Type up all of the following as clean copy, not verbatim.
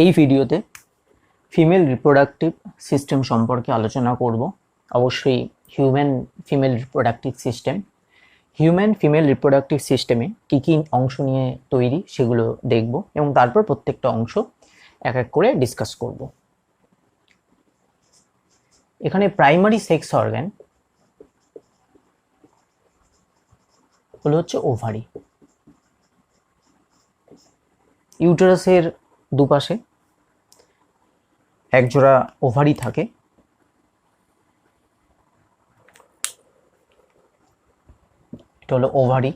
এই ভিডিওতে female reproductive system সম্পর্কে আলোচনা করব। অবশ্যই human female reproductive system, human female reproductive সিস্টেমে কী কী অংশ নিয়ে তৈরি সেগুলো দেখব এবং তারপর প্রত্যেকটা অংশ এক এক করে ডিসকাস করব। এখানে প্রাইমারি সেক্স অর্গান হলো হচ্ছে ওভারি। ইউটেরাসের দুপাশে একজোড়া ওভারি থাকে। এটা হলো ওভারি।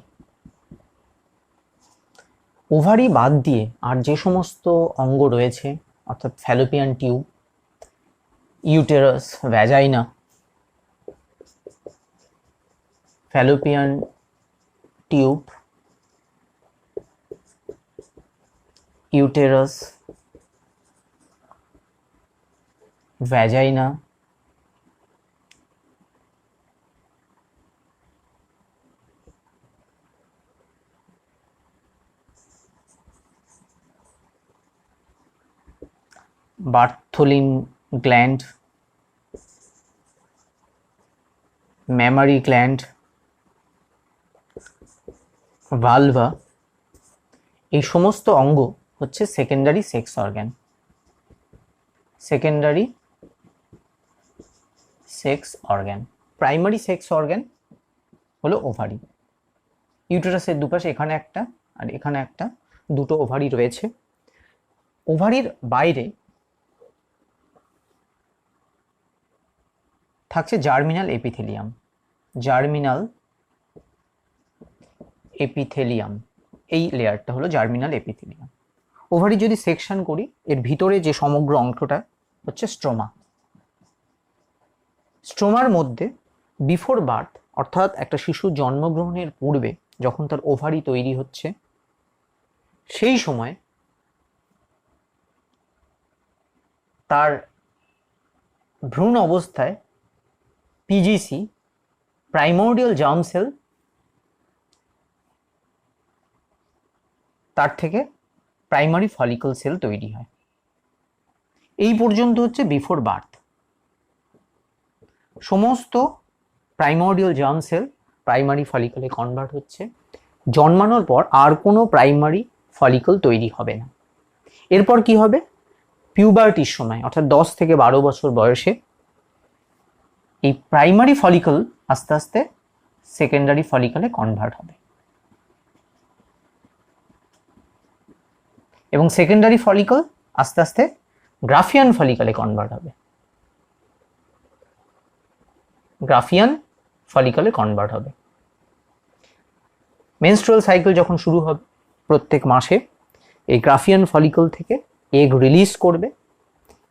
ওভারি বাদ দিয়ে আর যে সমস্ত অঙ্গ রয়েছে অর্থাৎ Fallopian tube, uterus, vagina, Fallopian tube, uterus, vagina, Bartholin gland, Memari gland, vulva, এই সমস্ত অঙ্গ হচ্ছে secondary sex organ. Secondary sex organ. Primary sex organ হলো ওভারি। ইউটেরাসের দুপাশে এখানে একটা আর এখানে একটা, দুটো ওভারি রয়েছে। ওভারির বাইরে থাকছে জার্মিনাল এপিথেলিয়াম। জার্মিনাল এপিথেলিয়াম, এই লেয়ারটা হলো জার্মিনাল এপিথেলিয়াম। ওভারি যদি সেকশন করি, এর ভিতরে যে সমগ্র অংশটা হচ্ছে স্ট্রোমা। স্ট্রোমার মধ্যে বিফোর বার্থ অর্থাৎ একটা শিশু জন্মগ্রহণের পূর্বে যখন তার ওভারি তৈরি হচ্ছে, সেই সময় তার ভ্রূণ অবস্থায় পিজিসি, প্রাইমোর্ডিয়াল জার্ম সেল, তার থেকে প্রাইমারি ফলিকল সেল তৈরি হয়। এই পর্যন্ত হচ্ছে বিফোর বার্থ। সমস্ত প্রাইমোর্ডিয়াল জার্ম সেল প্রাইমারি ফলিকলে কনভার্ট হচ্ছে। জন্মানোর পর আর কোনো প্রাইমারি ফলিকল তৈরি হবে না। এরপর কি হবে? পিউবার্টির সময় অর্থাৎ 10 থেকে 12 বছর বয়সে এই প্রাইমারি ফলিকল আস্তে আস্তে সেকেন্ডারি ফলিকলে কনভার্ট হবে এবং সেকেন্ডারি ফলিকল আস্তে আস্তে গ্রাফিয়ান ফলিকলে কনভার্ট হবে। গ্রাফিয়ান ফলিকলে কনভার্ট হবে। মেনস্ট্রুয়াল সাইকেল যখন শুরু হবে, প্রত্যেক মাসে এই গ্রাফিয়ান ফলিকল থেকে এগ রিলিজ করবে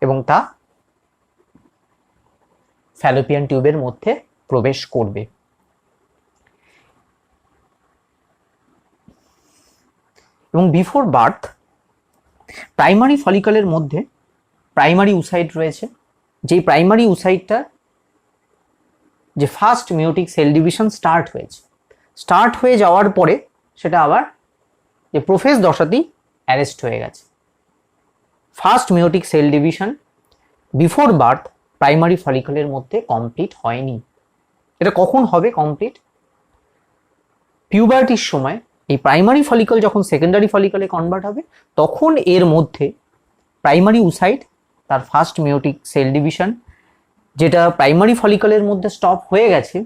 এবং তা ফ্যালোপিয়ান টিউবের মধ্যে প্রবেশ করবে। এবং বিফোর বার্থ প্রাইমারি ফলিকলের মধ্যে প্রাইমারি উসাইট রয়েছে। যেই প্রাইমারি উসাইটটা যে first meiotic cell division start হয়ে যাওয়ার পরে সেটা আবার যে প্রোফেজ দশাতেই অ্যারেস্ট হয়ে গেছে। First meiotic cell division before birth primary ফলিকলের মধ্যে কমপ্লিট হয়নি। এটা কখন হবে কমপ্লিট? পিউবার্টির সময় এই প্রাইমারি ফলিকল যখন সেকেন্ডারি ফলিকলে কনভার্ট হবে, তখন এর মধ্যে প্রাইমারি উসাইট তার ফার্স্ট মিওটিক সেল ডিভিশন যেটা প্রাইমারি ফলিকলের মধ্যে স্টপ হয়ে গেছে,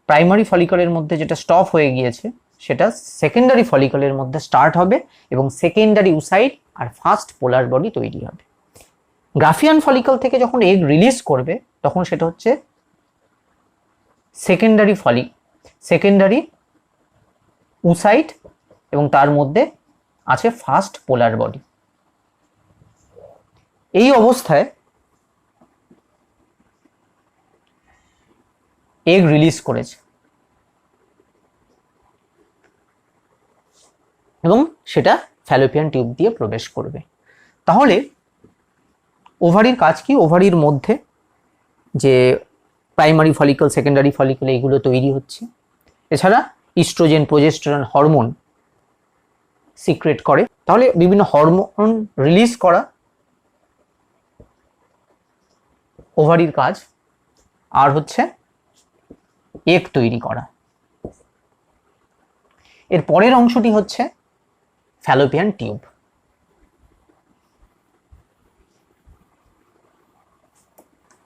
প্রাইমারি ফলিকলের মধ্যে যেটা স্টপ হয়ে গিয়েছে সেটা সেকেন্ডারি ফলিকলের মধ্যে স্টার্ট হবে এবং সেকেন্ডারি উসাইট আর ফার্স্ট পোলার বডি তৈরি হবে। গ্রাফিয়ান ফলিকল থেকে যখন এগ রিলিজ করবে তখন সেটা হচ্ছে সেকেন্ডারি উসাইট এবং তার মধ্যে আছে ফার্স্ট পোলার বডি। এই অবস্থায় এগ রিলিজ করেছে এবং সেটা ফ্যালোপিয়ান টিউব দিয়ে প্রবেশ করবে। তাহলে ওভারির কাজ কি? ওভারির মধ্যে যে প্রাইমারি ফলিকল, সেকেন্ডারি ফলিকল এগুলো তৈরি হচ্ছে। এছাড়া ইস্ট্রোজেন, প্রোজেস্টেরন হরমোন সিক্রেট করে তাহলে বিভিন্ন হরমোন রিলিজ করা ওভারির কাজ, আর হচ্ছে এগ তৈরি করা। এর পরের অংশটি হচ্ছে ফ্যালোপিয়ান টিউব।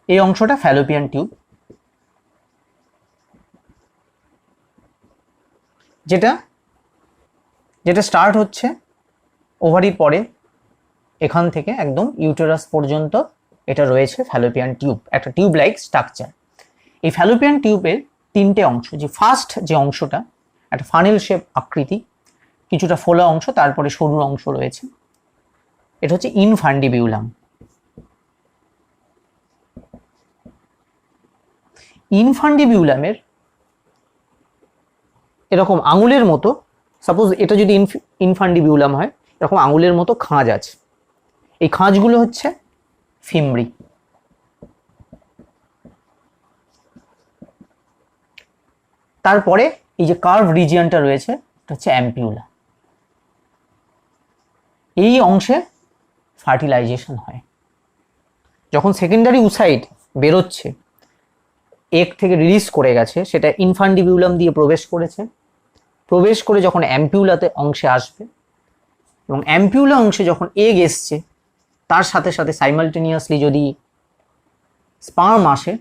এই অংশটা ফ্যালোপিয়ান টিউব, যেটা যেটা স্টার্ট হচ্ছে ওভারির পরে, এখান থেকে একদম ইউটেরাস পর্যন্ত এটা রয়েছে ফ্যালোপিয়ান টিউব, একটা টিউব লাইক স্ট্রাকচার। এই ফ্যালোপিয়ান টিউবের তিনটে অংশ, যে ফার্স্ট যে অংশটা একটা ফানেল শেপ আকৃতি, কিছুটা ফোলা অংশ, তারপরে সরু অংশ রয়েছে, এটা হচ্ছে ইনফান্ডিবিউলাম। ইনফান্ডিবিউলামের এরকম আঙুলের মতো, সাপোজ এটা যদি ইনফান্ডিবিউলাম হয়, এরকম আঙুলের মতো খাঁজ আছে, এই খাঁজগুলো হচ্ছে ফিমরি। তারপরে এই যে কার্ভ রিজিয়নটা রয়েছে এটা হচ্ছে অ্যাম্পিউলা। এই অংশে ফার্টিলাইজেশন হয়। যখন সেকেন্ডারি উসাইড বেরোচ্ছে, এগ থেকে রিলিজ করে গেছে, সেটা ইনফান্ডিবিউলাম দিয়ে প্রবেশ করেছে, প্রবেশ করে যখন অ্যাম্পিউলাতে অংশে আসবে, এবং অ্যাম্পিউলা অংশে যখন এগ এসছে, তার সাথে সাথে সাইমালটেনিয়াসলি যদি স্পার্ম আসে,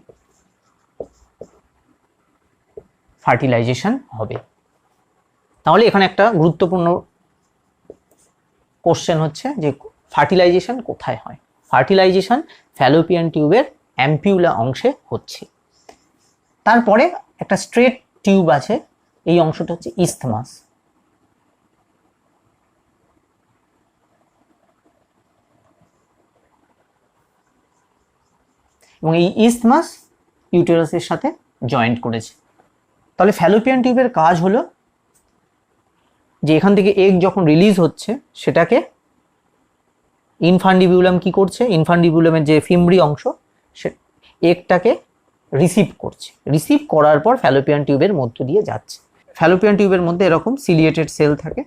ফার্টিলাইজেশন হবে। তাহলে এখানে একটা গুরুত্বপূর্ণ কোশ্চেন হচ্ছে যে ফার্টিলাইজেশন কোথায় হয়? ফার্টিলাইজেশন ফ্যালোপিয়ান টিউবের অ্যাম্পিউলা অংশে হচ্ছে। তারপরে একটা স্ট্রেট টিউব আছে, এই অংশটা হচ্ছে ইস্থমাস। এবং এই ইস্থমাস ইউটেরাসের সাথে জয়েন্ট করেছে। তাহলে ফ্যালোপিয়ান টিউবের কাজ হলো যে এখান থেকে এগ যখন রিলিজ হচ্ছে, সেটাকে ইনফান্ডিবিউলাম কি করছে, ইনফান্ডিবিউলামের যে ফিমরি অংশ, সে এগটাকে রিসিভ করছে, রিসিভ করার পর ফ্যালোপিয়ান টিউবের মধ্য দিয়ে যাচ্ছে। ফ্যালোপিয়ান টিউবের মধ্যে এরকম সিলিয়েটেড সেল থাকে।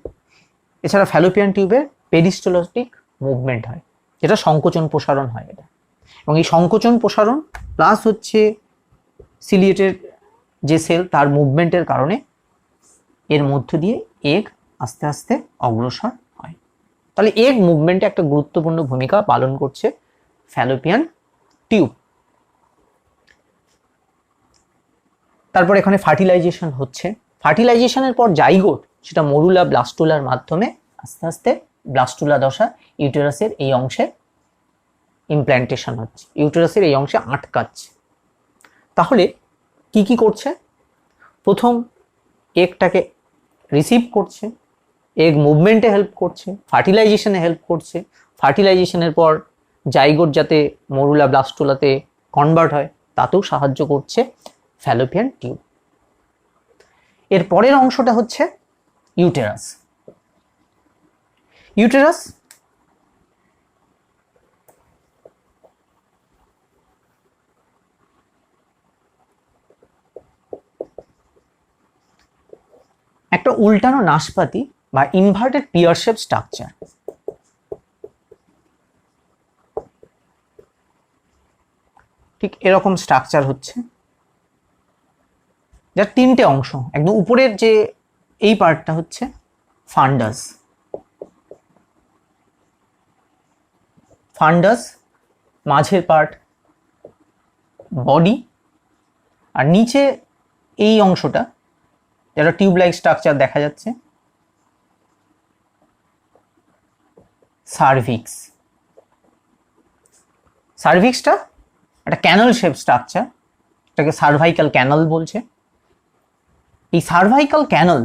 এছাড়া ফ্যালোপিয়ান টিউবের পেরিস্টোলজিক মুভমেন্ট হয়, যেটা সংকোচন প্রসারণ হয় এটা। এবং এই সংকোচন প্রসারণ প্লাস হচ্ছে সিলিয়েটেড যে সেল, তার মুভমেন্টের কারণে এর মধ্য দিয়ে এগ আস্তে আস্তে অগ্রসর হয়। তাহলে এগ মুভমেন্টে একটা গুরুত্বপূর্ণ ভূমিকা পালন করছে ফ্যালোপিয়ান টিউব। তারপর এখানে ফার্টিলাইজেশন হচ্ছে। ফার্টিলাইজেশনের পর জাইগোট, সেটা মরুলা ব্লাস্টুলার মাধ্যমে আস্তে আস্তে ব্লাস্টুলা দশা ইউটেরাসের এই অংশে ইমপ্ল্যান্টেশন হচ্ছে, ইউটেরাসের এই অংশে আটকাচ্ছে। তাহলে কি কি করছে? প্রথম এগটাকে রিসিভ করছে, এগ মুভমেন্টে হেল্প করছে, ফার্টিলাইজেশনে হেল্প করছে, ফার্টিলাইজেশনের পর জাইগোট যাতে মরুলা ব্লাস্টুলাতে কনভার্ট হয় তাতেও সাহায্য করছে ফ্যালোপিয়ান টিউব। এর পরের অংশটা হচ্ছে ইউটেরাস। ইউটেরাস একটা উল্টানো নাশপাতি বা ইনভার্টেড পিয়ার শেপ স্ট্রাকচার। ঠিক এরকম স্ট্রাকচার হচ্ছে, যার তিনটে অংশ। একদম উপরের যে এই পার্টটা হচ্ছে ফান্ডাস, ফান্ডাস মাঝের পার্ট বডি, আর নিচে এই অংশটা যেটা টিউব লাইক স্ট্রাকচার দেখা যাচ্ছে, সার্ভিক্স। সার্ভিক্সটা একটা ক্যানাল শেপ স্ট্রাকচার, এটাকে সার্ভাইকাল ক্যানাল বলছে। এই সার্ভাইকাল ক্যানাল,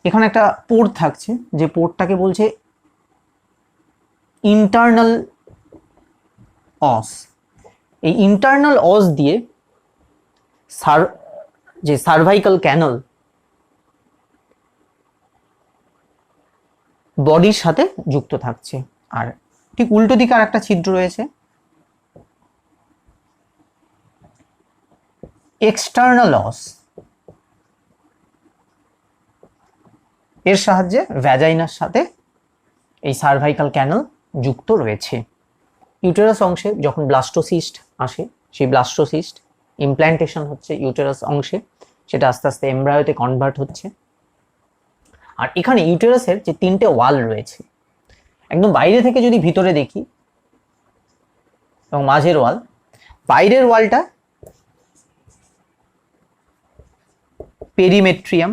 এখানে একটা পোর্ট থাকছে, যে পোর্টটাকে বলছে ইন্টারনাল অস। এই ইন্টারনাল অস দিয়ে যে সার্ভাইকাল ক্যানাল বডির সাথে যুক্ত থাকছে। আর ঠিক উল্টো দিকে আর একটা ছিদ্র রয়েছে, এক্সটার্নাল অস। এর সাহায্যে ভ্যাজাইনার সাথে এই সার্ভাইকাল ক্যানাল যুক্ত রয়েছে। ইউটেরাস অংশে যখন ব্লাস্টোসিস্ট আসে, সেই ব্লাস্টোসিস্ট ইমপ্ল্যান্টেশন হচ্ছে ইউটেরাস অংশে, সেটা আস্তে আস্তে এমব্রায়োতে কনভার্ট হচ্ছে। আর এখানে ইউটেরাসের যে 3টে ওয়াল রয়েছে, একদম বাইরে থেকে যদি ভিতরে দেখি এবং মাঝের ওয়াল, বাইরের ওয়ালটা পেরিমেট্রিয়াম,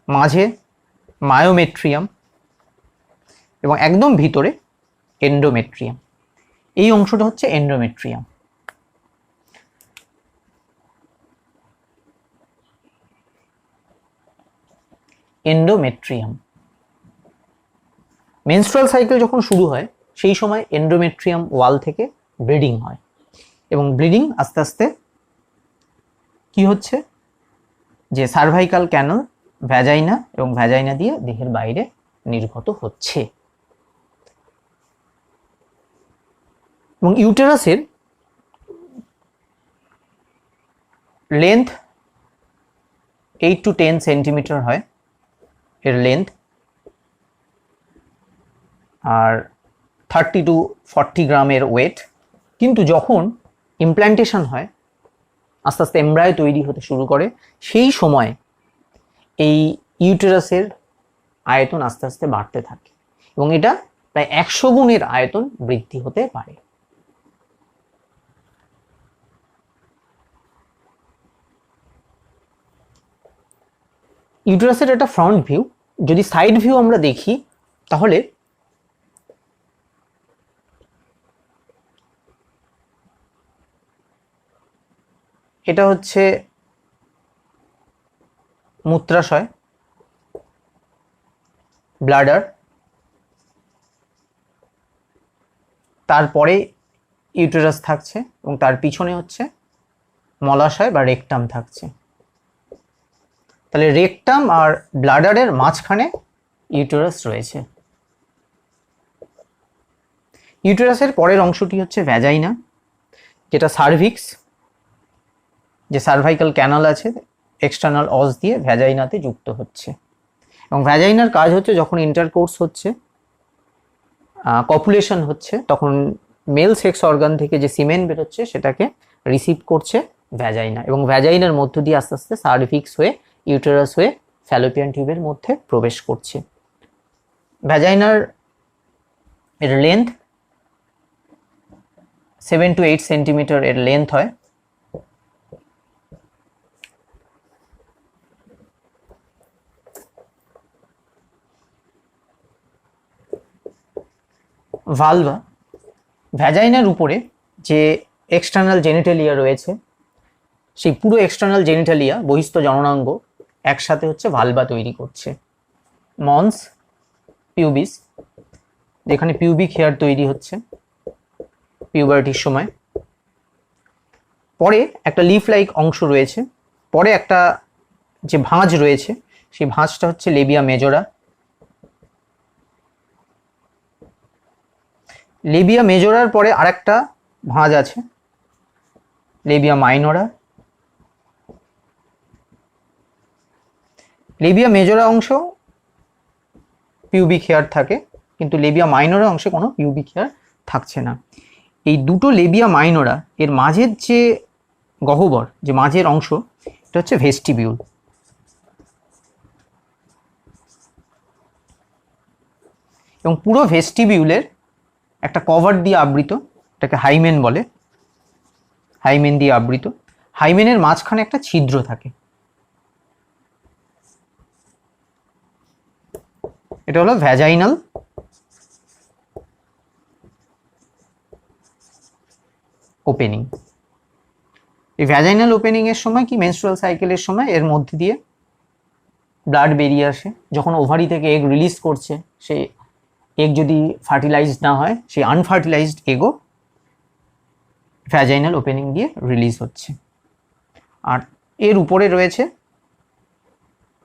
মাঝে মায়োমেট্রিয়াম এবং একদম ভিতরে এন্ডোমেট্রিয়াম। এই অংশটা হচ্ছে এন্ডোমেট্রিয়াম। এন্ডোমেট্রিয়াম মেনস্ট্রুয়াল সাইকেল যখন শুরু হয় সেই সময় এন্ডোমেট্রিয়াম ওয়াল থেকে ব্লিডিং হয় এবং ব্লিডিং আস্তে আস্তে কি হচ্ছে, যে সার্ভাইকাল ক্যানাল, ভ্যাজাইনা এবং ভ্যাজাইনা দিয়ে দেহের বাইরে নির্গত হচ্ছে। এবং ইউটেরাসের লেন্থ 8 to 10 সেন্টিমিটার হয় এর লেন্থ, আর 30 to 40 গ্রামের ওয়েট। কিন্তু যখন ইমপ্ল্যান্টেশন হয়, আস্তে আস্তে এমব্রায়ো তৈরি হতে শুরু করে, সেই সময় এই ইউটেরাসের আয়তন আস্তে আস্তে বাড়তে থাকে এবং এটা প্রায় 100 গুণের আয়তন বৃদ্ধি হতে পারে। ইউটেরাসের একটা ফ্রন্ট ভিউ, যদি সাইড ভিউ আমরা দেখি তাহলে এটা হচ্ছে মূত্রাশয়, ব্লাডার, তারপরে ইউটেরাস থাকছে এবং তার পিছনে হচ্ছে মলাশয় বা রেকটাম থাকছে। তাহলে রেকটাম আর ব্লাডারের মাঝখানে ইউটেরাস রয়েছে। ইউটেরাসের পরের অংশটি হচ্ছে ভ্যাজাইনা, যেটা সার্ভিক্স, যে সার্ভাইকাল ক্যানাল আছে এক্সটার্নাল অস দিয়ে ভ্যাজাইনাতে যুক্ত হচ্ছে। এবং ভ্যাজাইনার কাজ হচ্ছে যখন ইন্টারকোর্স হচ্ছে, কপুলেশন হচ্ছে, তখন মেল সেক্স অর্গান থেকে যে সিমেন বেরোচ্ছে সেটাকে রিসিভ করছে ভ্যাজাইনা এবং ভ্যাজাইনার মধ্য দিয়ে আস্তে আস্তে সার্ভিক্স হয়ে ইউটেরাস হয়ে ফ্যালোপিয়ান টিউবের মধ্যে প্রবেশ করছে। ভ্যাজাইনার এর লেন্থ 7 to 8 সেন্টিমিটার এর লেন্থ হয়। ভালভা, ভ্যাজাইনার উপরে যে এক্সটার্নাল জেনিটালিয়া রয়েছে, সেই পুরো এক্সটার্নাল জেনিটালিয়া, বহিস্থ জননাঙ্গ একসাথে হচ্ছে ভালভা তৈরি করছে। মন্স পিউবিস, যেখানে পিউবিক হেয়ার তৈরি হচ্ছে পিউবার্টির সময়। পরে একটা লিফ লাইক অংশ রয়েছে, পরে একটা যে ভাঁজ রয়েছে সেই ভাঁজটা হচ্ছে লেবিয়া মেজোরা। লেবিয়া মেজোরার পরে আরেকটা ভাঁজ আছে লেবিয়া মাইনরা। লেবিয়া মেজোরা অংশ পিউবিক হেয়ার থাকে, কিন্তু লেবিয়া মাইনরা অংশে কোনো পিউবিক হেয়ার থাকছে না। এই দুটো লেবিয়া মাইনরা এর মাঝের যে গহ্বর, যে মাঝের অংশ, এটা হচ্ছে ভেস্টিবিউল। এবং পুরো ভেস্টিবিউলের একটা কভার দিয়ে আবৃত, এটাকে হাইমেন বলে, হাইমেন দিয়ে আবৃত। হাইমেনের মাঝখানে একটা ছিদ্র থাকে, এটা হলো ভ্যাজাইনাল ওপেনিং। এই ভ্যাজাইনাল ওপেনিং এর সময় কি, মেনস্ট্রুয়াল সাইকেলের সময় এর মধ্যে দিয়ে ব্লাড বেরিয়ে আসে। যখন ওভারি থেকে এগ রিলিজ করছে, সেই এগ যদি ফার্টিলাইজড না হয়, সেই আনফার্টিলাইজড এগও ভ্যাজাইনাল ওপেনিং দিয়ে রিলিজ হচ্ছে। আর এর উপরে রয়েছে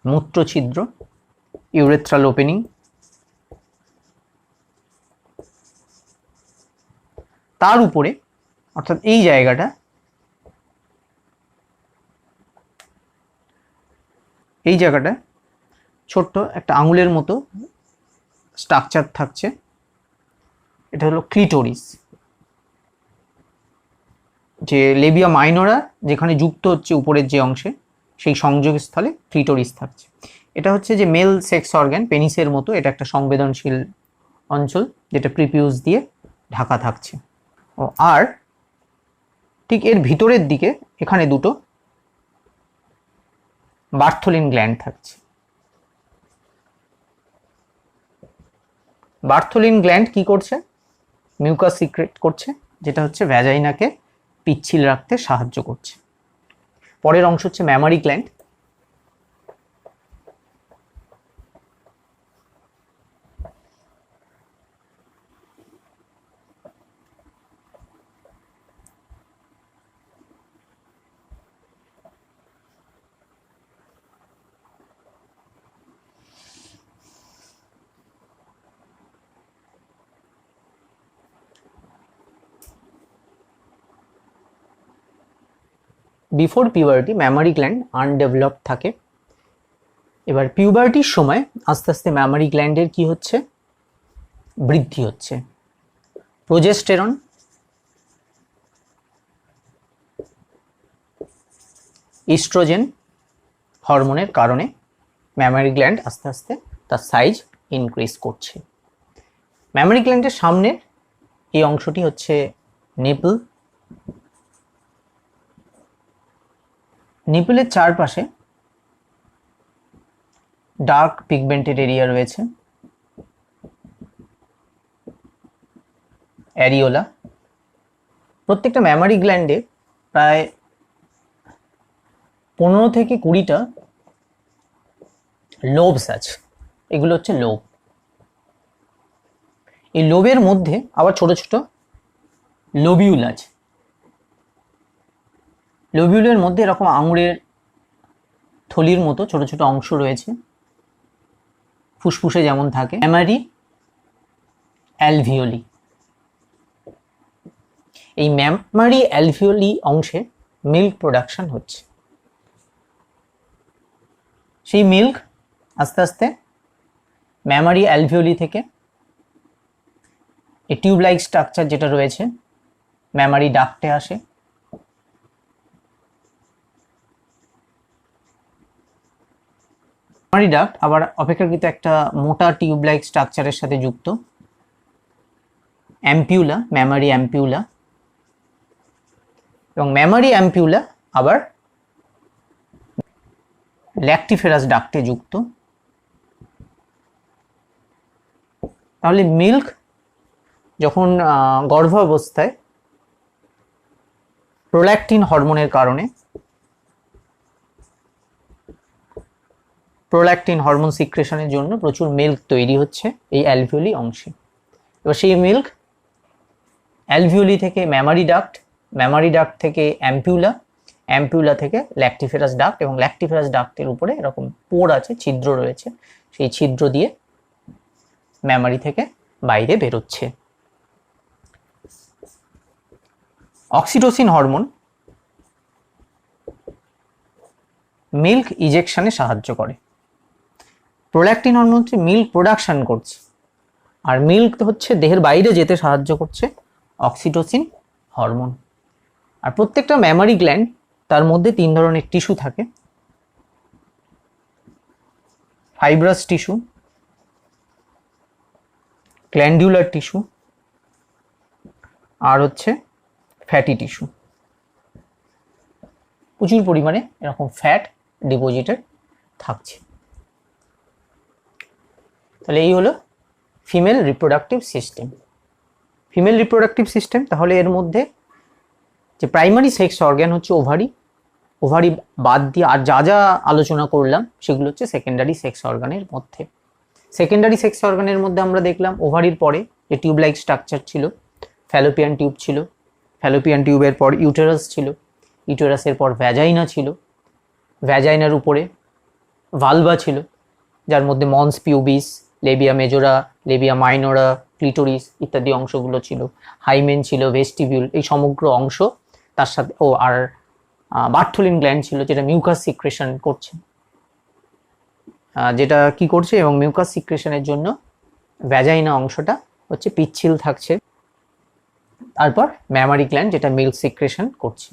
মূত্রছিদ্র, ইউরেথ্রাল ওপেনিং। তার উপরে, অর্থাৎ এই জায়গাটা, এই জায়গাটায় ছোট্ট একটা আঙুলের মতো স্ট্রাকচার থাকছে, এটা হলো ক্লিটোরিস। যে লেবিয়া মাইনরা যেখানে যুক্ত হচ্ছে উপরের যে অংশে, সেই সংযোগস্থলে ক্লিটোরিস থাকছে। এটা হচ্ছে যে মেল সেক্স অর্গান, পেনিসের মতো, এটা একটা সংবেদনশীল অঞ্চল যেটা প্রিপিউস দিয়ে ঢাকা থাকছে। আর ঠিক এর ভিতরের দিকে এখানে দুটো বার্থোলিন গ্ল্যান্ড থাকছে। বার্থোলিন গ্ল্যান্ড কি করছে? মিউকাস সিক্রেট করছে, যেটা হচ্ছে ভ্যাজাইনাকে পিচ্ছিল রাখতে সাহায্য করছে। পরের অংশ হচ্ছে mammary gland. Before puberty mammary gland undeveloped থাকে। এবার পিউবার্টির সময় আস্তে আস্তে ম্যামারি গ্ল্যান্ডের কি হচ্ছে? বৃদ্ধি হচ্ছে। প্রোজেস্টেরন, ইস্ট্রোজেন হরমোনের কারণে ম্যামারি গ্ল্যান্ড আস্তে আস্তে তার সাইজ ইনক্রিজ করছে। ম্যামারি গ্ল্যান্ডের সামনের এই অংশটি হচ্ছে নিপল। নিপলের চারপাশে ডার্ক পিগমেন্টেড এরিয়া রয়েছে, অ্যারিওলা। প্রত্যেকটা ম্যামারি গ্ল্যান্ডে প্রায় 15 থেকে 20টা লোবস আছে। এগুলো হচ্ছে লোব। এই লোবের মধ্যে আবার ছোট ছোট লোবিউল আছে। লোবিউলের মধ্যে এরকম আঙুরের থলির মতো ছোট ছোট অংশ রয়েছে, ফুসফুসে যেমন থাকে। Mammary alveoli. এই ম্যামারি অ্যালভিওলি অংশে মিল্ক প্রোডাকশন হচ্ছে। সেই মিল্ক আস্তে আস্তে ম্যামারি অ্যালভিওলি থেকে এই টিউব লাইক স্ট্রাকচার যেটা রয়েছে ম্যামারি ডাক্টে আসে। ম্যামারি ডাক্ট আবার অপেক্ষাকৃত একটা মোটা টিউব লাইক স্ট্রাকচারের সাথে যুক্ত, অ্যাম্পিউলা, ম্যামারি অ্যাম্পিউলা। এবং ম্যামারি অ্যাম্পিউলা আবার ল্যাক্টিফেরাস ডাক্টে যুক্ত। তাহলে মিল্ক যখন গর্ভাবস্থায় প্রোল্যাকটিন হরমোনের কারণে, প্রোল্যাকটিন হরমোন সিক্রেশনের জন্য প্রচুর মিল্ক তৈরি হচ্ছে এই অ্যালভিওলি অংশে। এবার সেই মিল্ক অ্যালভিওলি থেকে ম্যামারি ডাক্ট, ম্যামারি ডাক্ট থেকে অ্যাম্পিউলা, অ্যাম্পিউলা থেকে ল্যাক্টিফেরাস ডাক্ট, এবং ল্যাক্টিফেরাস ডাক্টের উপরে এরকম পোর আছে, ছিদ্র রয়েছে, সেই ছিদ্র দিয়ে ম্যামারি থেকে বাইরে বেরোচ্ছে। অক্সিটোসিন হরমোন মিল্ক ইজেকশনে সাহায্য করে। প্রোল্যাকটিন হরমোন হচ্ছে মিল্ক প্রোডাকশন করছে, আর মিল্ক হচ্ছে দেহের বাইরে যেতে সাহায্য করছে অক্সিটোসিন হরমোন। আর প্রত্যেকটা ম্যামারি গ্ল্যান্ড তার মধ্যে 3 ধরনের টিস্যু থাকে, ফাইব্রাস টিস্যু, গ্ল্যান্ডুলার টিস্যু, আর হচ্ছে ফ্যাটি টিস্যু। প্রচুর পরিমাণে এরকম ফ্যাট ডিপোজিটেড থাকছে। তাহলে এই হলো female reproductive system. Female reproductive system, তাহলে এর মধ্যে যে প্রাইমারি সেক্স অর্গান হচ্ছে ওভারি, ওভারি বাদ দিয়ে আর যা যা আলোচনা করলাম সেগুলো হচ্ছে সেকেন্ডারি সেক্স অর্গানের মধ্যে। সেকেন্ডারি সেক্স অর্গানের মধ্যে আমরা দেখলাম ওভারির পরে যে টিউব লাইক স্ট্রাকচার ছিল, ফ্যালোপিয়ান টিউব ছিল, ফ্যালোপিয়ান টিউবের পর ইউটেরাস ছিল, ইউটেরাসের পর ভ্যাজাইনা ছিল, ভ্যাজাইনার উপরে ভালভা ছিল, যার মধ্যে mons pubis, labia majora, labia minora, clitoris ইত্যাদি অংশগুলো ছিল, হাইমেন ছিল, ভেস্টিবিউল, এই সমগ্র অংশ, তার সাথে আর বার্থোলিন গ্ল্যান্ড ছিল যেটা মিউকাস সিক্রেশন করছে। যেটা কি করছে এবং মিউকাস সিক্রেশনের জন্য ভ্যাজাইনা অংশটা হচ্ছে পিচ্ছিল থাকছে। তারপর ম্যামারি গ্ল্যান্ড যেটা মিল্ক সিক্রেশন করছে।